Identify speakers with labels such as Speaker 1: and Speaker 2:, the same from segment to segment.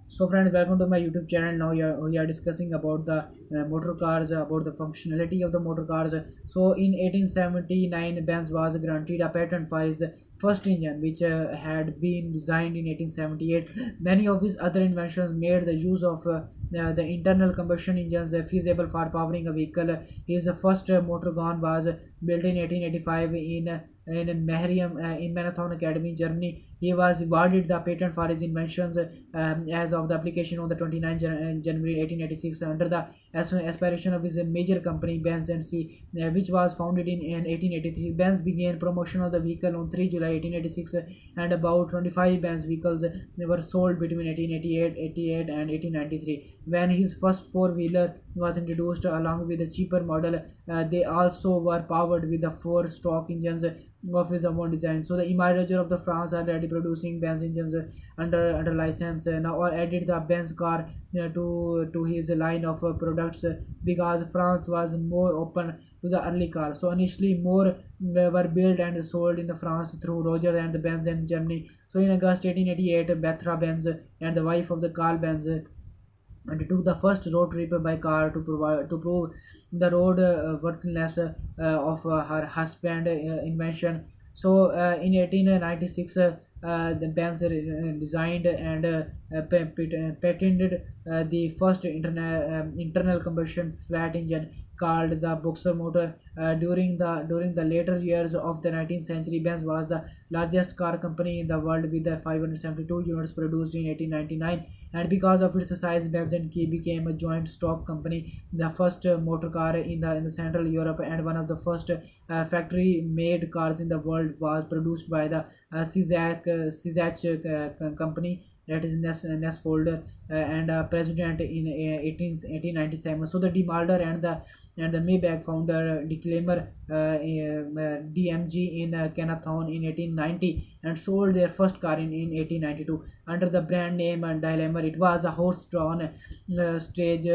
Speaker 1: So friends, welcome to my YouTube channel. Now we are discussing about the motor cars, about the functionality of the motor cars. So in 1879, Benz was granted a patent for his first engine, which had been designed in 1878. Many of his other inventions made the use of the internal combustion engines feasible for powering a vehicle. His first motor gun was built in 1885 in Mehriam in Marathon Academy, Germany. He was awarded the patent for his inventions as of the application on the 29th January 1886 under the aspiration of his major company Benz and C, which was founded in 1883. Benz began promotion of the vehicle on 3 July 1886, and about 25 Benz vehicles were sold between 1888 and 1893. When his first four-wheeler was introduced along with a cheaper model, they also were powered with the four-stroke engines of his own design. So the Imarager of the France are already producing Benz engines under license now, or added the Benz car to his line of products because France was more open to the early cars. So initially more were built and sold in the France through Roger and the Benz in Germany. So in August 1888, Bethra Benz and the wife of the Carl Benz and took the first road trip by car to prove the road worthiness of her husband invention. So in 1896, the Benz designed and patented the first internal combustion flat engine called the Boxer motor. During the later years of the 19th century, Benz was the largest car company in the world with the 572 units produced in 1899, and because of its size, Benz and Key became a joint stock company, the first motor car in the Central Europe, and one of the first factory-made cars in the world was produced by the Czech company, that is Nesfolder, and president in 1897. So the DeMalder and the Maybach founder Declamer DMG in Canathon in 1890 and sold their first car in 1892 under the brand name Dilemma. It was a horse-drawn stage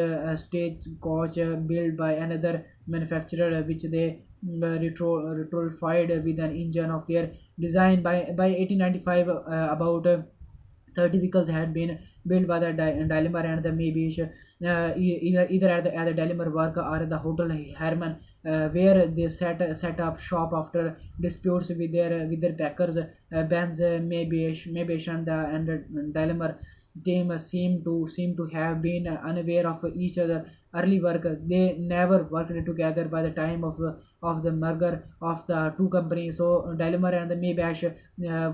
Speaker 1: coach built by another manufacturer, which they retrofitted with an engine of their design. By 1895, about 30 vehicles had been built by the Daimler and the Mitsubishi, either at the Daimler work or at the Hotel Herman, where they set up shop after disputes with their backers. Benz, Mitsubishi and the Daimler team seem to have been unaware of each other early work. They never worked together by the time of the merger of the two companies. So Daimler and the Maybach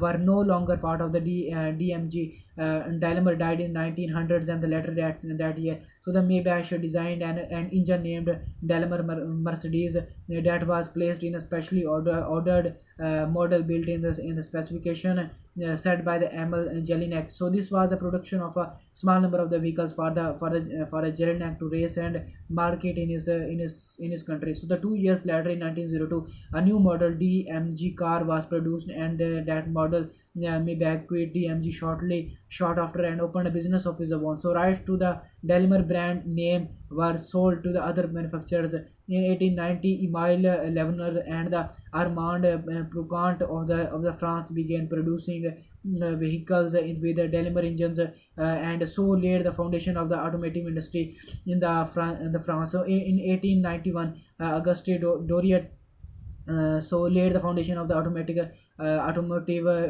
Speaker 1: were no longer part of the DMG. Daimler died in 1900s and the later that year. So the Maybach designed an engine named Daimler Mercedes that was placed in a specially ordered model built in the specification set by the Emil Jelinek. So this was a production of a small number of the vehicles for a Jelinek to race and market in his country. So the 2 years later, in 1902, a new model DMG car was produced, and that model Maybach quit DMG short after and opened a business of his own. So rights to the Daimler brand name were sold to the other manufacturers. In 1890, Emile Levener and the Armand Proucant of the France began producing vehicles with the Daimler engines, and so laid the foundation of the automotive industry in the France. So in 1891, Auguste Doriot so laid the foundation of the automotive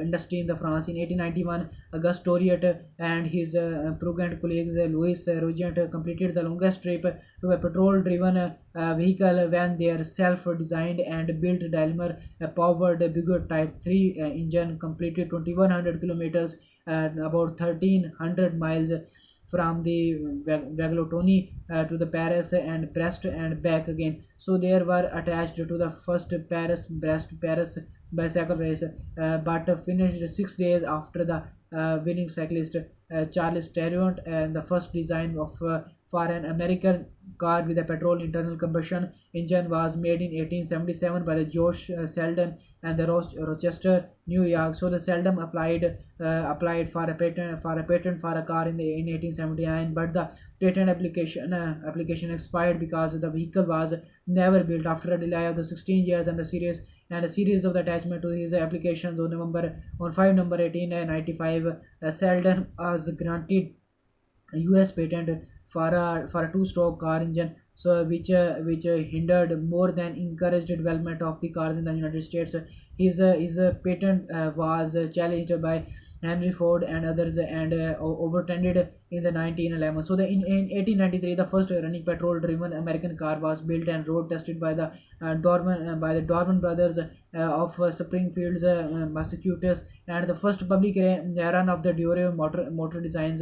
Speaker 1: industry in the France. In 1891, Auguste Doriot and his prudent colleagues Louis Roget completed the longest trip to a petrol-driven vehicle when their self-designed and built Daimler powered Buick Type 3 engine completed 2100 kilometers, about 1300 miles from the Vaglotoni to the Paris and Brest and back again. So they were attached to the first Paris bicycle race, but finished 6 days after the winning cyclist Charles Tarrant, and the first design of for an American car with a petrol internal combustion engine was made in 1877 by the Josh Selden and the Rochester, New York. So the Seldom applied for a patent for a car in 1879, but the patent application expired because the vehicle was never built. After a delay of the 16 years and a series of the attachment to his applications on 5 November 1895, Seldon was granted US patent for a two-stroke car engine, so which hindered more than encouraged development of the cars in the United States. His patent was challenged by Henry Ford and others, and overturned in the 1911. So in 1893, the first running petrol-driven American car was built and road tested by the Dorman brothers of Springfield, Massachusetts, and the first public run of the Dure motor designs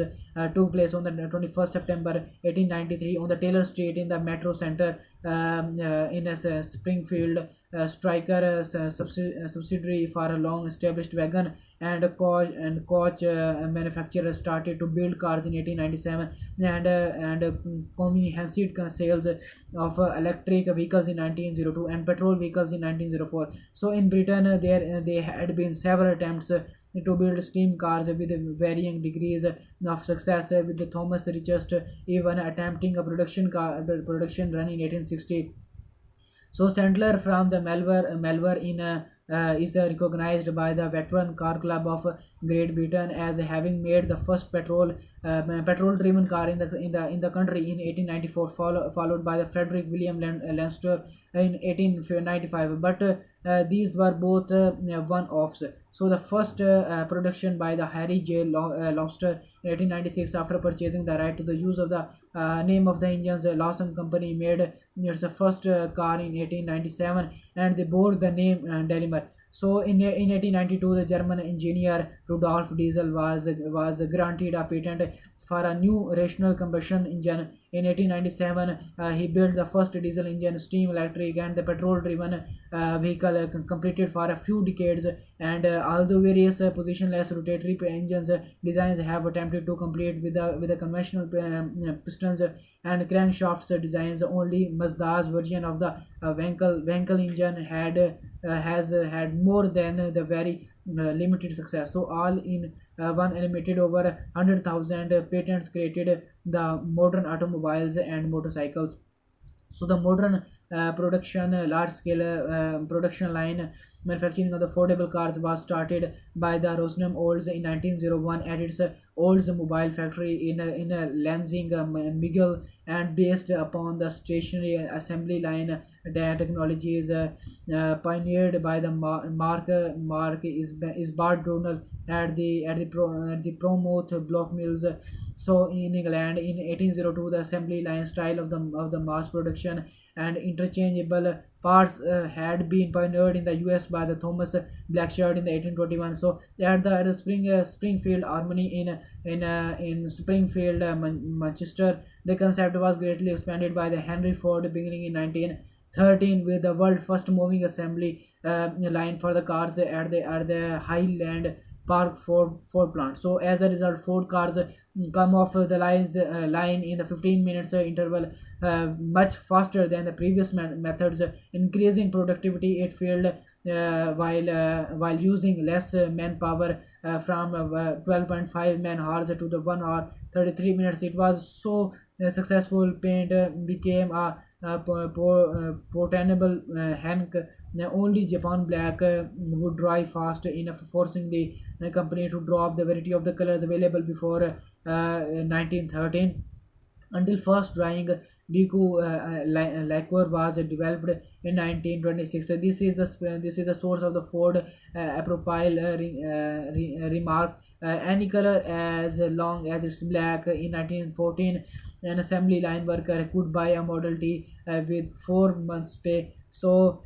Speaker 1: took place on the 21st September 1893 on the Taylor Street in the Metro Center, in Springfield. Stryker, subsidiary for a long established wagon and coach manufacturer, started to build cars in 1897, and comprehensive sales of electric vehicles in 1902 and petrol vehicles in 1904. So in Britain, there had been several attempts to build steam cars with varying degrees of success, with the Thomas Richest even attempting a production run in 1860. So Sandler from the Melbourne in is recognized by the Veteran Car Club of Great Britain as having made the first petrol-driven car in the country in 1894, followed by the Frederick William Leinster in 1895. But these were both one-offs. So the first production by the Harry J. Lobster in 1896, after purchasing the right to the use of the name of the engines, Lawson Company made its first car in 1897, and they bore the name Delimer. So in 1892, the German engineer Rudolf Diesel was granted a patent for a new rational combustion engine. In 1897, he built the first diesel engine, steam, electric, and the petrol-driven vehicle, completed for a few decades. And although various positionless rotatory engines designs have attempted to complete with the conventional pistons and crankshafts designs, only Mazda's version of the vehicle engine has had more than the very limited success. So all in one eliminated over 100,000 patents, created the modern automobiles and motorcycles. So the modern large scale production line manufacturing of the affordable cars was started by the Rosneft Olds in 1901 at its Oldsmobile factory in Lansing, Miguel, and based upon the stationary assembly line. The technology is pioneered by the Mark is Bart Donald at the Promote block mills. So in England in 1802, the assembly line style of the mass production and interchangeable parts had been pioneered in the US by the Thomas Blackshirt in the 1821. So at the Springfield Harmony in Springfield, Manchester, the concept was greatly expanded by the Henry Ford beginning in 1913 with the world first moving assembly line for the cars at the Highland Park Ford plant. So as a result, Ford cars come off the line in the 15 minutes interval, much faster than the previous methods, increasing productivity at field while using less manpower, from 12.5 man hours to the 1 hour 33 minutes. It was so successful. Paint became a portable Hank. Only Japan Black would dry fast enough, forcing the company to drop the variety of the colors available before 1913 until first drying deco lacquer was developed in 1926. This is the source of the Ford apropile remark. Any color as long as it's black. In 1914, an assembly line worker could buy a Model T with 4 months pay. So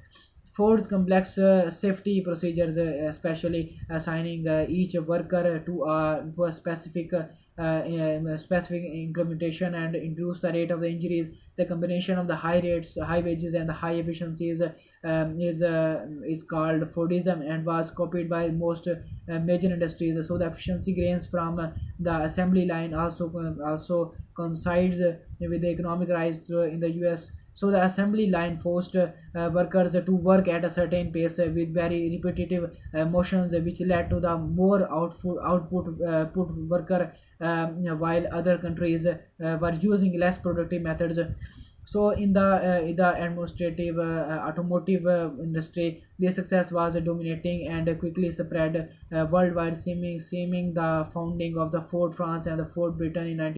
Speaker 1: Ford's complex safety procedures, especially assigning each worker to a specific implementation, and reduce the rate of the injuries. The combination of the high rates, high wages, and the high efficiencies is called Fordism, and was copied by most major industries. So the efficiency gains from the assembly line also coincides with the economic rise in the US. So the assembly line forced workers to work at a certain pace with very repetitive motions, which led to the more output put worker, while other countries were using less productive methods. So in the administrative automotive industry, this success was dominating and quickly spread worldwide, seeming the founding of the Ford France and the Ford Britain in 19